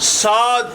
7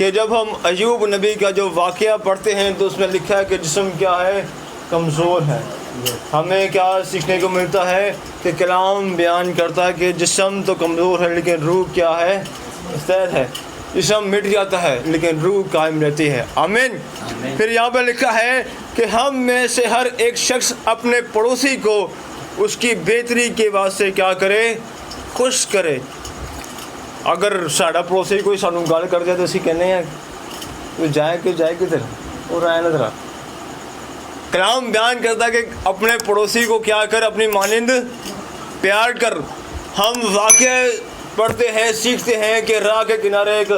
کہ جب ہم ایوب نبی کا جو واقعہ پڑھتے ہیں تو اس میں لکھا ہے کہ جسم کیا ہے؟ کمزور ہے۔ ہمیں کیا سیکھنے کو ملتا ہے کہ کلام بیان کرتا ہے کہ جسم تو کمزور ہے لیکن روح کیا ہے؟ مستعد ہے۔ جسم مٹ جاتا ہے لیکن روح قائم رہتی ہے۔ آمین۔ پھر یہاں پہ لکھا ہے کہ ہم میں سے ہر ایک شخص اپنے پڑوسی کو اس کی بہتری کے واسطے کیا کرے؟ خوش کرے۔ اگر ساڑا پڑوسی کوئی سانو گل کر دے تو اسی کہنے ہیں تو جائے کدھر اور آئے نہ ذرا۔ کلام بیان کرتا ہے کہ اپنے پڑوسی کو کیا کر؟ اپنی مانند پیار کر۔ ہم واقعہ پڑھتے ہیں، سیکھتے ہیں کہ راہ کے کنارے ایک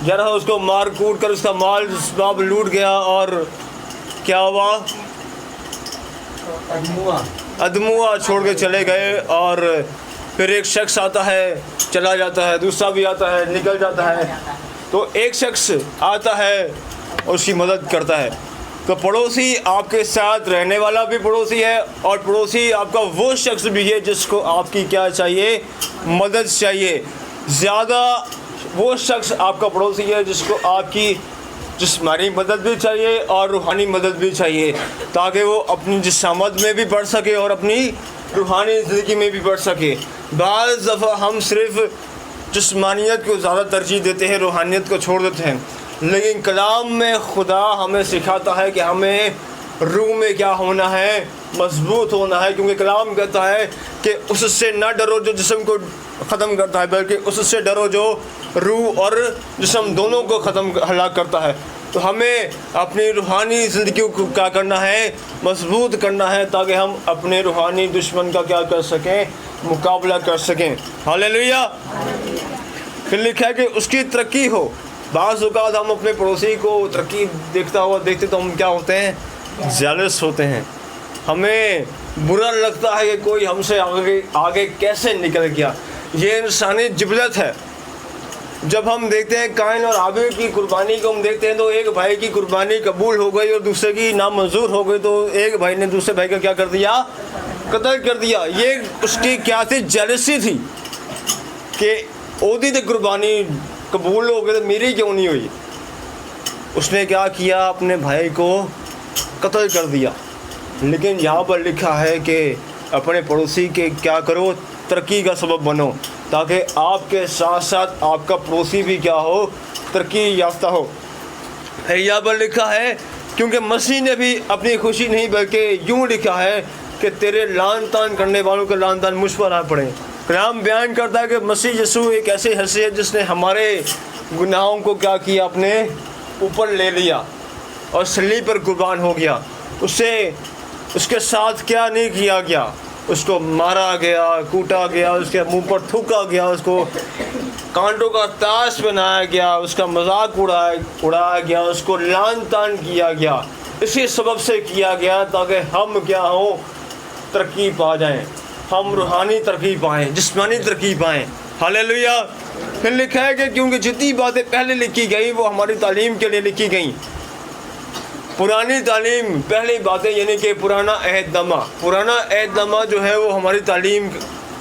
جرا اس کو مار کوٹ کر اس کا مال اسباب لوٹ گیا اور کیا ہوا؟ ادموا چھوڑ کے چلے گئے، اور پھر ایک شخص آتا ہے چلا جاتا ہے، دوسرا بھی آتا ہے نکل جاتا ہے، تو ایک شخص آتا ہے اور اس کی مدد کرتا ہے۔ تو پڑوسی آپ کے ساتھ رہنے والا بھی پڑوسی ہے، اور پڑوسی آپ کا وہ شخص بھی ہے جس کو آپ کی کیا چاہیے؟ مدد چاہیے۔ زیادہ وہ شخص آپ کا پڑوسی ہے جس کو آپ کی جسمانی مدد بھی چاہیے اور روحانی مدد بھی چاہیے، تاکہ وہ اپنی جسامت میں بھی بڑھ سکے اور اپنی روحانی زندگی میں بھی بڑھ سکے۔ بعض دفعہ ہم صرف جسمانیت کو زیادہ ترجیح دیتے ہیں، روحانیت کو چھوڑ دیتے ہیں، لیکن کلام میں خدا ہمیں سکھاتا ہے کہ ہمیں روح میں کیا ہونا ہے؟ مضبوط ہونا ہے، کیونکہ کلام کہتا ہے کہ اس سے نہ ڈرو جو جسم کو ختم کرتا ہے، بلکہ اس سے ڈرو جو روح اور جسم دونوں کو ہلاک کرتا ہے۔ تو ہمیں اپنی روحانی زندگی کو کیا کرنا ہے؟ مضبوط کرنا ہے، تاکہ ہم اپنے روحانی دشمن کا کیا کر سکیں؟ مقابلہ کر سکیں۔ ہاللیلویا۔ پھر لکھا ہے کہ اس کی ترقی ہو۔ بعض اوقات ہم اپنے پڑوسی کو ترقی دیکھتا ہوا دیکھتے تو ہم کیا ہوتے ہیں؟ جیلس ہوتے ہیں۔ ہمیں برا لگتا ہے کہ کوئی ہم سے آگے کیسے نکل گیا۔ یہ انسانی جبلت ہے۔ جب ہم دیکھتے ہیں قائن اور حابیل کی قربانی کو ہم دیکھتے ہیں تو ایک بھائی کی قربانی قبول ہو گئی اور دوسرے کی نامنظور ہو گئی، تو ایک بھائی نے دوسرے بھائی کا کیا کر دیا؟ قتل کر دیا۔ یہ اس کی کیا تھی؟ جیلسی تھی کہ اودی تو قربانی قبول ہو گئی تو میری کیوں نہیں ہوئی۔ اس نے کیا کیا؟ اپنے بھائی کو قتل کر دیا۔ لیکن یہاں پر لکھا ہے کہ اپنے پڑوسی کے کیا کرو؟ ترقی کا سبب بنو، تاکہ آپ کے ساتھ ساتھ آپ کا پڑوسی بھی کیا ہو؟ ترقی یافتہ ہو۔ یہاں پر لکھا ہے کیونکہ مسیح نے بھی اپنی خوشی نہیں بلکہ یوں لکھا ہے کہ تیرے لعن طعن کرنے والوں کا لعن طعن مجھ پر آ پڑے۔ کلام بیان کرتا ہے کہ مسیح یسوع ایک ایسی ہستی ہے جس نے ہمارے گناہوں کو کیا کیا؟ اپنے اوپر لے لیا اور صلیب پر قربان ہو گیا۔ اس کے ساتھ کیا نہیں کیا گیا؟ اس کو مارا گیا، کوٹا گیا، اس کے منہ پر تھوکا گیا، اس کو کانٹوں کا تاج بنایا گیا، اس کا مذاق اڑایا گیا، اس کو لعن طعن کیا گیا۔ اسی سبب سے کیا گیا تاکہ ہم کیا ہوں؟ ترقی پا جائیں، ہم روحانی ترقی پائیں، جسمانی ترقی پائیں۔ ہاللیلویا۔ پھر لکھا ہے کہ کیونکہ جتنی باتیں پہلے لکھی گئیں وہ ہماری تعلیم کے لیے لکھی گئیں۔ پرانی تعلیم، پہلی باتیں یعنی کہ پرانا عہد نامہ جو ہے وہ ہماری تعلیم،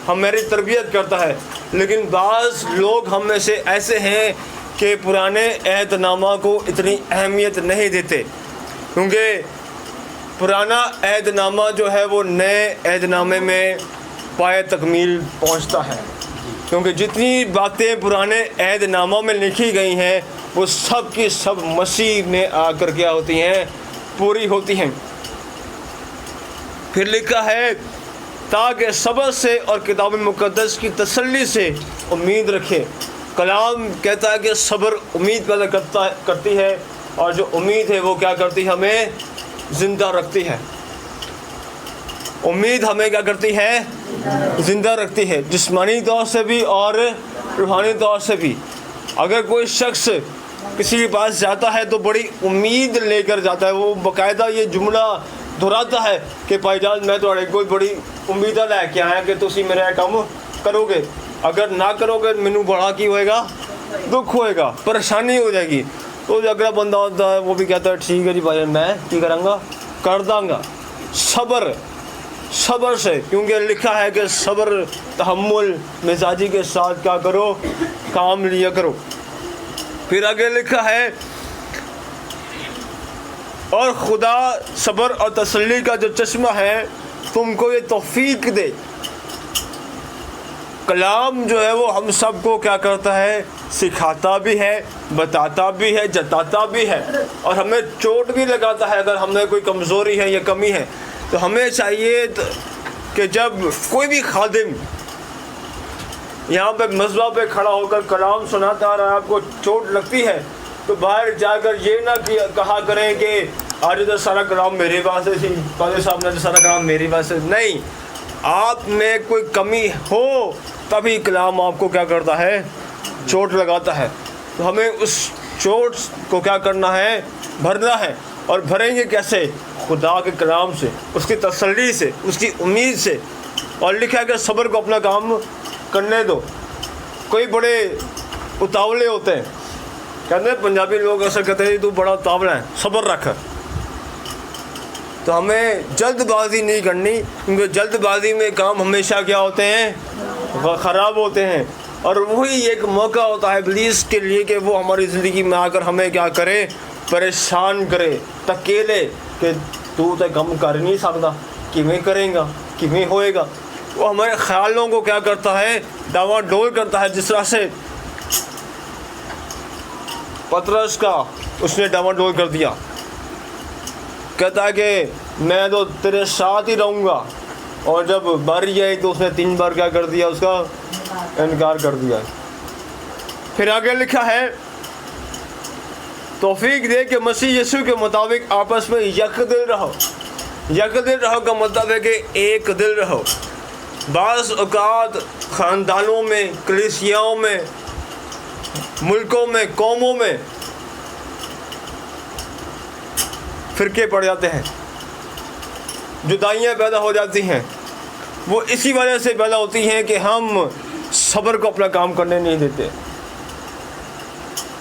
ہماری تربیت کرتا ہے، لیکن بعض لوگ ہم میں سے ایسے ہیں کہ پرانے عہد نامہ کو اتنی اہمیت نہیں دیتے، کیونکہ پرانا عہد نامہ جو ہے وہ نئے عہد نامے میں پائے تکمیل پہنچتا ہے، کیونکہ جتنی باتیں پرانے عہد نامہ میں لکھی گئی ہیں وہ سب کی سب مسیح میں آ کر کیا ہوتی ہیں؟ پوری ہوتی ہیں۔ پھر لکھا ہے تاکہ صبر سے اور کتاب مقدس کی تسلی سے امید رکھے۔ کلام کہتا ہے کہ صبر امید پیدا کرتی ہے، اور جو امید ہے وہ کیا کرتی ہے؟ ہمیں زندہ رکھتی ہے۔ امید ہمیں کیا کرتی ہے؟ زندہ رکھتی ہے، جسمانی طور سے بھی اور روحانی طور سے بھی۔ اگر کوئی شخص کسی کے پاس جاتا ہے تو بڑی امید لے کر جاتا ہے، وہ باقاعدہ یہ جملہ دہراتا ہے کہ بھائی جان میں تھوڑے کوئی بڑی امیدیں لے کے آیا کہ تسی میرا کام کرو گے، اگر نہ کرو گے مینوں بڑا کی ہوئے گا؟ دکھ ہوئے گا، پریشانی ہو جائے گی۔ تو جو اگلا بندہ ہوتا ہے وہ بھی کہتا ہے ٹھیک ہے جی بھائی میں کی کروں گا، کر دوں گا۔ صبر سے، کیونکہ لکھا ہے کہ صبر تحمل مزاجی کے ساتھ کیا کرو؟ کام لیا کرو۔ پھر آگے لکھا ہے اور خدا صبر اور تسلی کا جو چشمہ ہے تم کو یہ توفیق دے۔ کلام جو ہے وہ ہم سب کو کیا کرتا ہے؟ سکھاتا بھی ہے، بتاتا بھی ہے، جتاتا بھی ہے، اور ہمیں چوٹ بھی لگاتا ہے اگر ہم میں کوئی کمزوری ہے یا کمی ہے۔ تو ہمیں چاہیے کہ جب کوئی بھی خادم یہاں پہ مذبح پہ کھڑا ہو کر کلام سناتا اور آپ کو چوٹ لگتی ہے تو باہر جا کر یہ نہ کہا کریں کہ آج تو سارا کلام میرے پاس ہے، قاضی صاحب نے تو سارا کلام میرے پاس ہے۔ نہیں، آپ میں کوئی کمی ہو تبھی کلام آپ کو کیا کرتا ہے؟ چوٹ لگاتا ہے۔ تو ہمیں اس چوٹ کو کیا کرنا ہے؟ بھرنا ہے۔ اور بھریں گے کیسے؟ خدا کے کلام سے، اس کی تسلی سے، اس کی امید سے۔ اور لکھا ہے کہ صبر کو اپنا کام کرنے دو۔ کوئی بڑے اتاولے ہوتے ہیں، کہتے ہیں پنجابی لوگ ایسا کہتے ہیں تو بڑا اتاولا ہے، صبر رکھ۔ تو ہمیں جلد بازی نہیں کرنی، کیونکہ جلد بازی میں کام ہمیشہ کیا ہوتے ہیں؟ خراب ہوتے ہیں۔ اور وہی ایک موقع ہوتا ہے ابلیس کے لیے کہ وہ ہماری زندگی میں آ کر ہمیں کیا کرے؟ پریشان کرے، تکیلے کہ تو کم کر نہیں سکتا، کیویں کریں گا، کیویں ہوئے گا۔ وہ ہمارے خیالوں کو کیا کرتا ہے؟ ڈاواں ڈول کرتا ہے، جس طرح سے پطرس کا اس نے ڈاواں ڈول کر دیا۔ کہتا ہے کہ میں تو تیرے ساتھ ہی رہوں گا، اور جب باری آئی تو اس نے 3 بار کیا کر دیا؟ اس کا انکار کر دیا۔ پھر آگے لکھا ہے توفیق دے کہ مسیح یسوع کے مطابق آپس میں یک دل رہو۔ یک دل رہو کا مطلب ہے کہ ایک دل رہو۔ بعض اوقات خاندانوں میں، کلیسیاؤں میں، ملکوں میں، قوموں میں فرقے پڑ جاتے ہیں، جدائیاں پیدا ہو جاتی ہیں۔ وہ اسی وجہ سے پیدا ہوتی ہیں کہ ہم صبر کو اپنا کام کرنے نہیں دیتے۔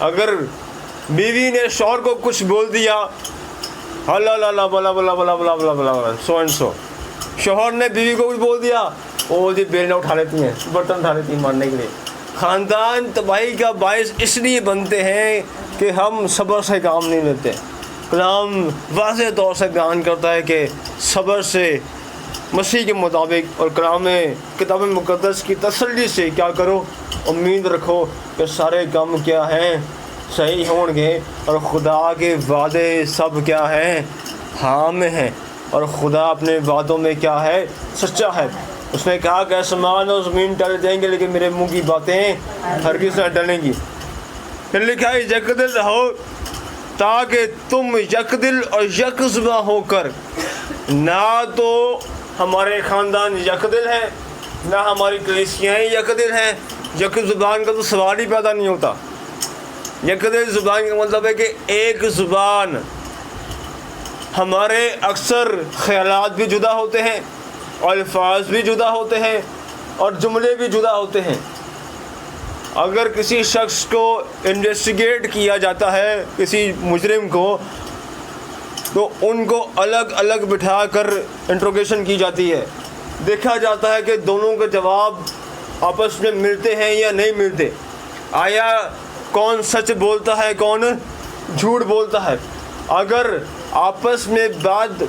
اگر بیوی نے شوہر کو کچھ بول دیا، اللہ اللہ بلا بلا بلا بلا بلا بلا سو اینڈ سو، شوہر نے بیوی کو کچھ بول دیا، وہ جی بیلنا اٹھا لیتی ہیں، برتن اٹھا لیتی ہیں مارنے کے لیے۔ خاندان تباہی کا باعث اس لیے بنتے ہیں کہ ہم صبر سے کام نہیں لیتے۔ کلام واضح طور سے بیان کرتا ہے کہ صبر سے، مسیح کے مطابق، اور کلام کتاب مقدس کی تسلی سے کیا کرو؟ امید رکھو کہ سارے کام کیا ہیں؟ صحیح ہوں گے، اور خدا کے وعدے سب کیا ہیں؟ ہاں میں ہیں، اور خدا اپنے وعدوں میں کیا ہے؟ سچا ہے۔ اس نے کہا کہ آسمان اور زمین ٹل جائیں گے لیکن میرے منہ کی باتیں ہرگز نہ ٹلیں گی۔ پھر لکھا ہے یک دل رہو تاکہ تم یک دل اور یک زباں ہو کر، نہ تو ہمارے خاندان یک دل ہے، نہ ہماری کلیسیاں یک دل ہیں۔ یک زبان کا تو سوال ہی پیدا نہیں ہوتا۔ یک دل زبان کا مطلب ہے کہ ایک زبان۔ ہمارے اکثر خیالات بھی جدا ہوتے ہیں، الفاظ بھی جدا ہوتے ہیں، اور جملے بھی جدا ہوتے ہیں۔ اگر کسی شخص کو انویسٹیگیٹ کیا جاتا ہے، کسی مجرم کو، تو ان کو الگ الگ بٹھا کر انٹروگیشن کی جاتی ہے۔ دیکھا جاتا ہے کہ دونوں کے جواب آپس میں ملتے ہیں یا نہیں ملتے، آیا کون سچ بولتا ہے، کون جھوٹ بولتا ہے۔ اگر آپس میں بات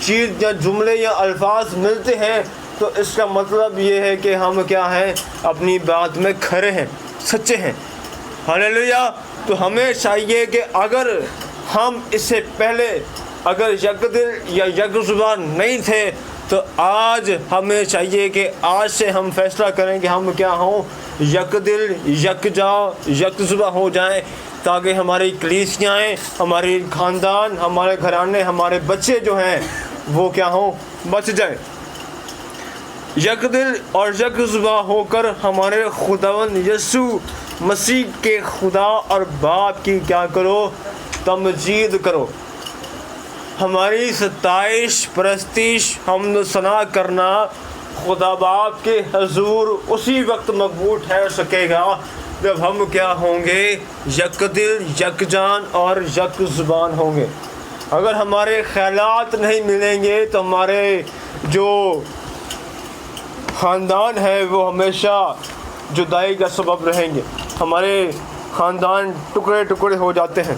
چیت یا جملے یا الفاظ ملتے ہیں تو اس کا مطلب یہ ہے کہ ہم کیا ہیں؟ اپنی بات میں کھرے ہیں، سچے ہیں۔ ہاللیلویا۔ تو ہمیں چاہیے کہ اگر ہم اس سے پہلے اگر یک دل یا یک زبان نہیں تھے تو آج ہمیں چاہیے کہ آج سے ہم فیصلہ کریں کہ ہم کیا ہوں؟ یک دل، یک جا، یک زبان ہو جائیں، تاکہ ہماری کلیسیاں، ہماری خاندان، ہمارے گھرانے، ہمارے بچے جو ہیں وہ کیا ہوں؟ بچ جائیں۔ یک دل اور یک زبان ہو کر ہمارے خداوند یسوع مسیح کے خدا اور باپ کی کیا کرو؟ تمجید کرو۔ ہماری ستائش، پرستش، حمد و ثنا کرنا خدا باپ کے حضور اسی وقت مقبول ٹھہر سکے گا جب ہم کیا ہوں گے؟ یک دل، یک جان اور یک زبان ہوں گے۔ اگر ہمارے خیالات نہیں ملیں گے تو ہمارے جو خاندان ہے وہ ہمیشہ جدائی کا سبب رہیں گے۔ ہمارے خاندان ٹکڑے ٹکڑے ہو جاتے ہیں۔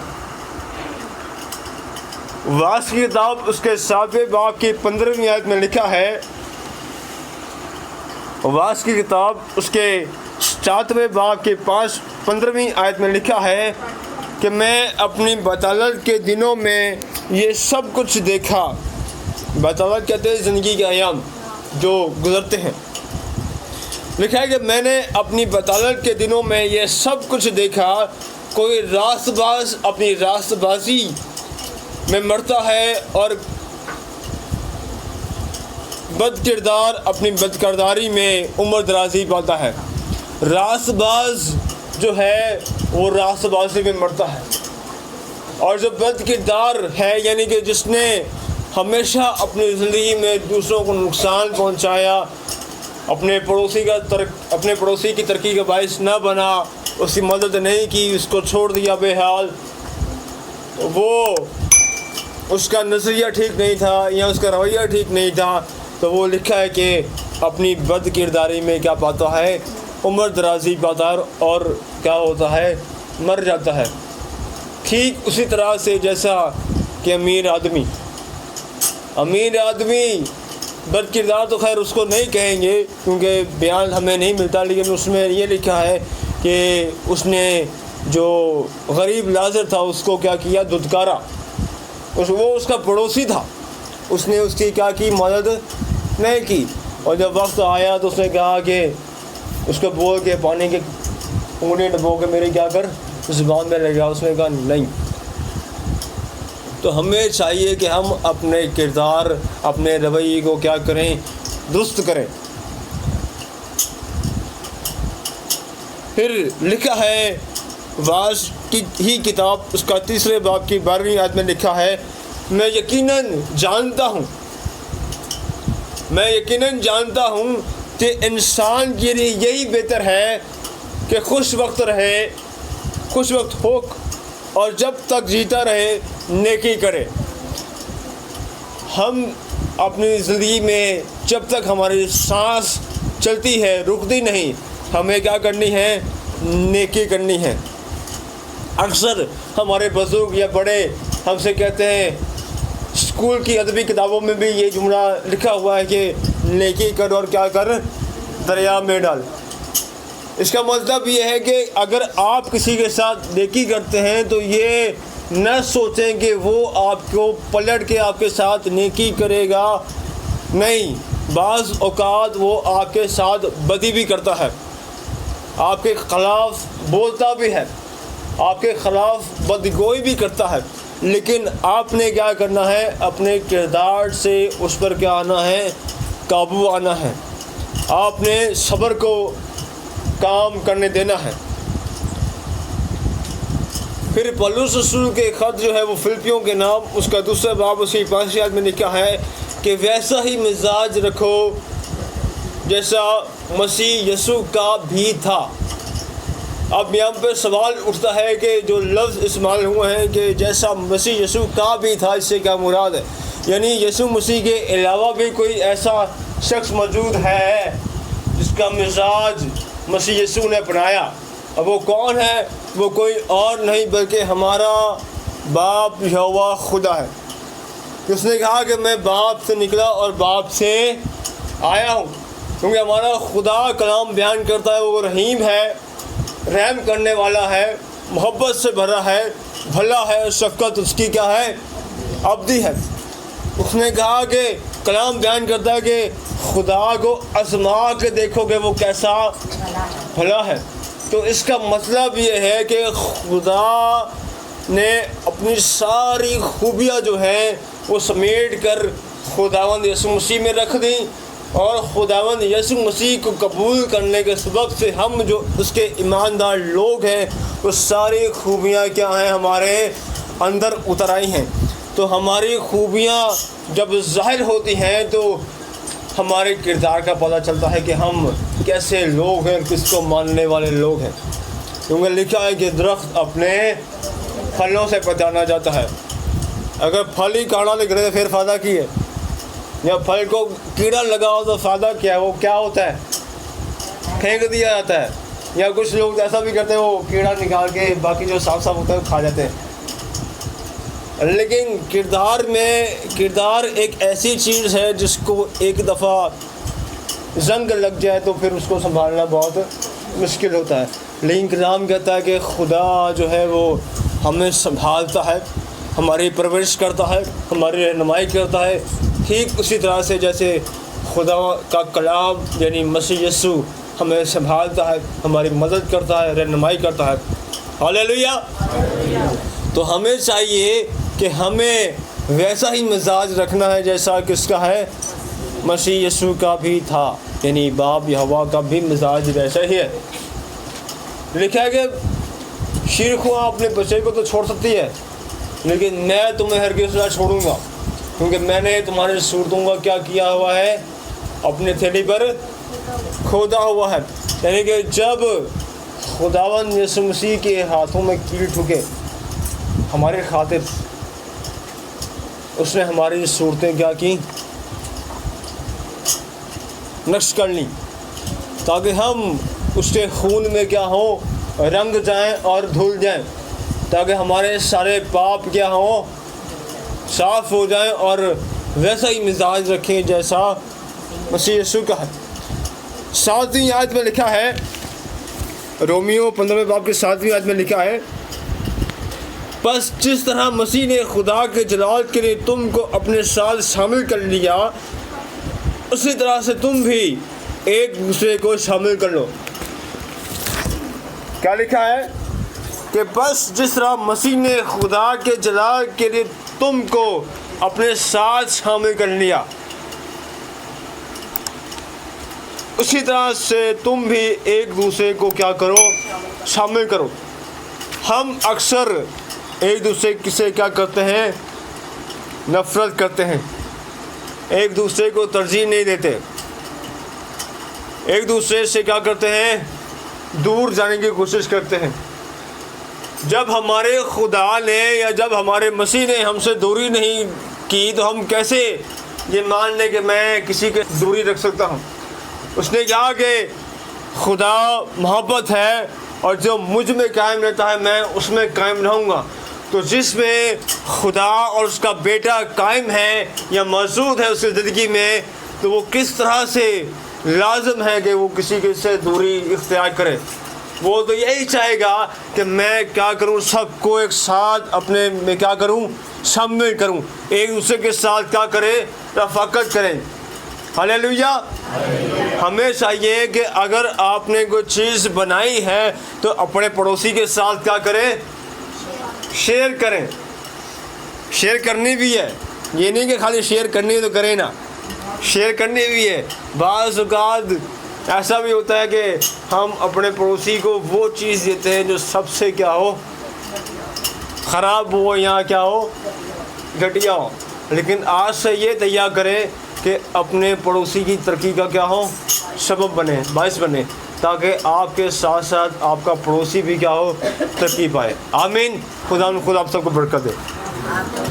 واعظ کی کتاب اس کے 7ویں باب کی 15ویں آیت میں لکھا ہے، واعظ کی کتاب اس کے 7ویں باب کی 15ویں آیت میں لکھا ہے کہ میں اپنی بطالت کے دنوں میں یہ سب کچھ دیکھا۔ بطالت کہتے ہیں زندگی کے ایام جو گزرتے ہیں۔ لکھا ہے کہ میں نے اپنی بطالت کے دنوں میں یہ سب کچھ دیکھا، کوئی راست باز اپنی راست بازی میں مرتا ہے اور بد کردار اپنی بد کرداری میں عمر درازی پاتا ہے۔ راست باز جو ہے وہ راست بازی میں مرتا ہے، اور جو بد کردار ہے یعنی کہ جس نے ہمیشہ اپنی زندگی میں دوسروں کو نقصان پہنچایا، اپنے پڑوسی کی ترقی کا باعث نہ بنا، اس کی مدد نہیں کی، اس کو چھوڑ دیا بے حال، وہ اس کا نظریہ ٹھیک نہیں تھا یا اس کا رویہ ٹھیک نہیں تھا، تو وہ لکھا ہے کہ اپنی بد کرداری میں کیا پاتا ہے، عمر درازی پاتا ہے اور کیا ہوتا ہے، مر جاتا ہے۔ ٹھیک اسی طرح سے جیسا کہ امیر آدمی بد کردار تو خیر اس کو نہیں کہیں گے کیونکہ بیان ہمیں نہیں ملتا، لیکن اس میں یہ لکھا ہے کہ اس نے جو غریب لازر تھا اس کو کیا کیا، دھتکارا۔ وہ اس کا پڑوسی تھا، اس نے اس کی کیا کی، مدد نہیں کی، اور جب وقت آیا تو اس نے کہا کہ اس کو بول کے پانی کے انگلی ڈبو کے میری کیا کر زبان میں لگا، اس نے کہا نہیں۔ تو ہمیں چاہیے کہ ہم اپنے کردار اپنے رویے کو کیا کریں، درست کریں۔ پھر لکھا ہے واعظ کی ہی کتاب اس کا 3 باب کی 12ویں آیت میں لکھا ہے، میں یقیناً جانتا ہوں کہ انسان کے لیے یہی بہتر ہے کہ خوش وقت ہو اور جب تک جیتا رہے نیکی کرے۔ ہم اپنی زندگی میں جب تک ہماری سانس چلتی ہے رکتی نہیں، ہمیں کیا کرنی ہے، نیکی کرنی ہے۔ اکثر ہمارے بزرگ یا بڑے ہم سے کہتے ہیں، اسکول کی ادبی کتابوں میں بھی یہ جملہ لکھا ہوا ہے کہ نیکی کر اور کیا کر، دریا میں ڈال۔ اس کا مطلب یہ ہے کہ اگر آپ کسی کے ساتھ نیکی کرتے ہیں تو یہ نہ سوچیں کہ وہ آپ کو پلٹ کے آپ کے ساتھ نیکی کرے گا، نہیں، بعض اوقات وہ آپ کے ساتھ بدی بھی کرتا ہے، آپ کے خلاف بولتا بھی ہے، آپ کے خلاف بدگوئی بھی کرتا ہے، لیکن آپ نے کیا کرنا ہے، اپنے کردار سے اس پر کیا آنا ہے، قابو آنا ہے، آپ نے صبر کو کام کرنے دینا ہے۔ پھر پولس رسول کے خط جو ہے وہ فلپیوں کے نام اس کا 2 باب اس کی 5ویں آیت میں لکھا ہے کہ ویسا ہی مزاج رکھو جیسا مسیح یسوع کا بھی تھا۔ اب یہاں پہ سوال اٹھتا ہے کہ جو لفظ استعمال ہوئے ہیں کہ جیسا مسیح یسوع کا بھی تھا، اس سے کیا مراد ہے؟ یعنی یسوع مسیح کے علاوہ بھی کوئی ایسا شخص موجود ہے جس کا مزاج مسیح یسوع نے اپنایا؟ اب وہ کون ہے؟ وہ کوئی اور نہیں بلکہ ہمارا باپ یہوہ خدا ہے۔ اس نے کہا کہ میں باپ سے نکلا اور باپ سے آیا ہوں، کیونکہ ہمارا خدا کلام بیان کرتا ہے وہ رحیم ہے، رحم کرنے والا ہے، محبت سے بھرا ہے، بھلا ہے، شفقت اس کی کیا ہے، ابدی ہے۔ اس نے کہا کہ کلام بیان کرتا ہے کہ خدا کو آزما کے دیکھو کہ وہ کیسا بھلا ہے۔ تو اس کا مطلب یہ ہے کہ خدا نے اپنی ساری خوبیاں جو ہیں وہ سمیٹ کر خداوند یسوع مسیح میں رکھ دیں، اور خداوند یسوع مسیح کو قبول کرنے کے سبب سے ہم جو اس کے ایماندار لوگ ہیں وہ ساری خوبیاں کیا ہیں، ہمارے اندر اتر آئی ہیں۔ تو ہماری خوبیاں جب ظاہر ہوتی ہیں تو ہمارے کردار کا پتہ چلتا ہے کہ ہم کیسے لوگ ہیں، کس کو ماننے والے لوگ ہیں۔ کیونکہ لکھا ہے کہ درخت اپنے پھلوں سے پہچانا جاتا ہے۔ اگر پھل ہی کاڑا نکلے تو پھر فائدہ کی ہے؟ یا پھل کو کیڑا لگا ہو تو فائدہ کیا ہے؟ وہ کیا ہوتا ہے؟ پھینک دیا جاتا ہے۔ یا کچھ لوگ ایسا بھی کرتے ہیں وہ کیڑا نکال کے باقی جو صاف صاف ہوتا ہے وہ کھا جاتے ہیں. لیکن کردار ایک ایسی چیز ہے جس کو ایک دفعہ زنگ لگ جائے تو پھر اس کو سنبھالنا بہت مشکل ہوتا ہے. لیکن کلام کہتا ہے کہ خدا جو ہے وہ ہمیں سنبھالتا ہے، ہماری پرورش کرتا ہے، ہماری رہنمائی کرتا ہے، ٹھیک اسی طرح سے جیسے خدا کا کلام یعنی مسیح یسوع ہمیں سنبھالتا ہے، ہماری مدد کرتا ہے، رہنمائی کرتا ہے. ہاللیلویا. تو ہمیں چاہیے کہ ہمیں ویسا ہی مزاج رکھنا ہے جیسا کس کا ہے؟ مسیح یسوع کا بھی تھا، یعنی باپ یہوہ کا بھی مزاج ویسا ہی ہے. لکھا ہے کہ شیر خواہ اپنے بچے کو تو چھوڑ سکتی ہے لیکن میں تمہیں ہرگز نہ چھوڑوں گا، کیونکہ میں نے تمہارے صورتوں کا کیا کیا ہوا ہے؟ اپنے تھیلی پر کھودا ہوا ہے. یعنی کہ جب خداوند یسوع مسیح کے ہاتھوں میں کیل ٹھکے ہمارے خاطر، اس نے ہماری صورتیں کیا کی؟ نقش کر لی، تاکہ ہم اس کے خون میں کیا ہوں؟ رنگ جائیں اور دھل جائیں، تاکہ ہمارے سارے پاپ کیا ہوں؟ صاف ہو جائیں اور ویسا ہی مزاج رکھیں جیسا مسیح یسوع کا ہے. 7ویں آیت میں لکھا ہے، رومیو 15 باب کے 7ویں آیت میں لکھا ہے، بس جس طرح مسیح نے خدا کے جلال کے لیے تم کو اپنے ساتھ شامل کر لیا، اسی طرح سے تم بھی ایک دوسرے کو شامل کر لو. کیا لکھا ہے؟ کہ بس جس طرح مسیح نے خدا کے جلال کے لیے تم کو اپنے ساتھ شامل کر لیا، اسی طرح سے تم بھی ایک دوسرے کو کیا کرو؟ شامل کرو. ہم اکثر ایک دوسرے سے کیا کرتے ہیں؟ نفرت کرتے ہیں، ایک دوسرے کو ترجیح نہیں دیتے، ایک دوسرے سے کیا کرتے ہیں؟ دور جانے کی کوشش کرتے ہیں. جب ہمارے خدا نے یا جب ہمارے مسیح نے ہم سے دوری نہیں کی تو ہم کیسے یہ مان لیں کہ میں کسی کے دوری رکھ سکتا ہوں؟ اس نے کہا کہ خدا محبت ہے اور جو مجھ میں قائم رہتا ہے میں اس میں قائم رہوں گا. تو جس میں خدا اور اس کا بیٹا قائم ہے یا موجود ہے اس کی زندگی میں، تو وہ کس طرح سے لازم ہے کہ وہ کسی کے سے دوری اختیار کرے. وہ تو یہی چاہے گا کہ میں کیا کروں؟ سب کو ایک ساتھ اپنے میں کیا کروں؟ شامل کروں، ایک دوسرے کے ساتھ کیا کرے؟ رفاقت کریں. ہاللیلویا. ہمیں چاہیے کہ اگر آپ نے کوئی چیز بنائی ہے تو اپنے پڑوسی کے ساتھ کیا کریں؟ شیئر کریں. شیئر کرنی بھی ہے، یہ نہیں کہ خالی شیئر کرنی ہے تو کریں نا، شیئر کرنی بھی ہے. بعض اوقات ایسا بھی ہوتا ہے کہ ہم اپنے پڑوسی کو وہ چیز دیتے ہیں جو سب سے کیا ہو؟ خراب ہو یا کیا ہو؟ گھٹیا ہو. لیکن آج سے یہ تیار کریں کہ اپنے پڑوسی کی ترقی کا کیا ہو؟ سبب بنے، باعث بنے، تاکہ آپ کے ساتھ ساتھ آپ کا پڑوسی بھی کیا ہو؟ ترقی پائے. آمین. خدا آپ سب کو برکت دے.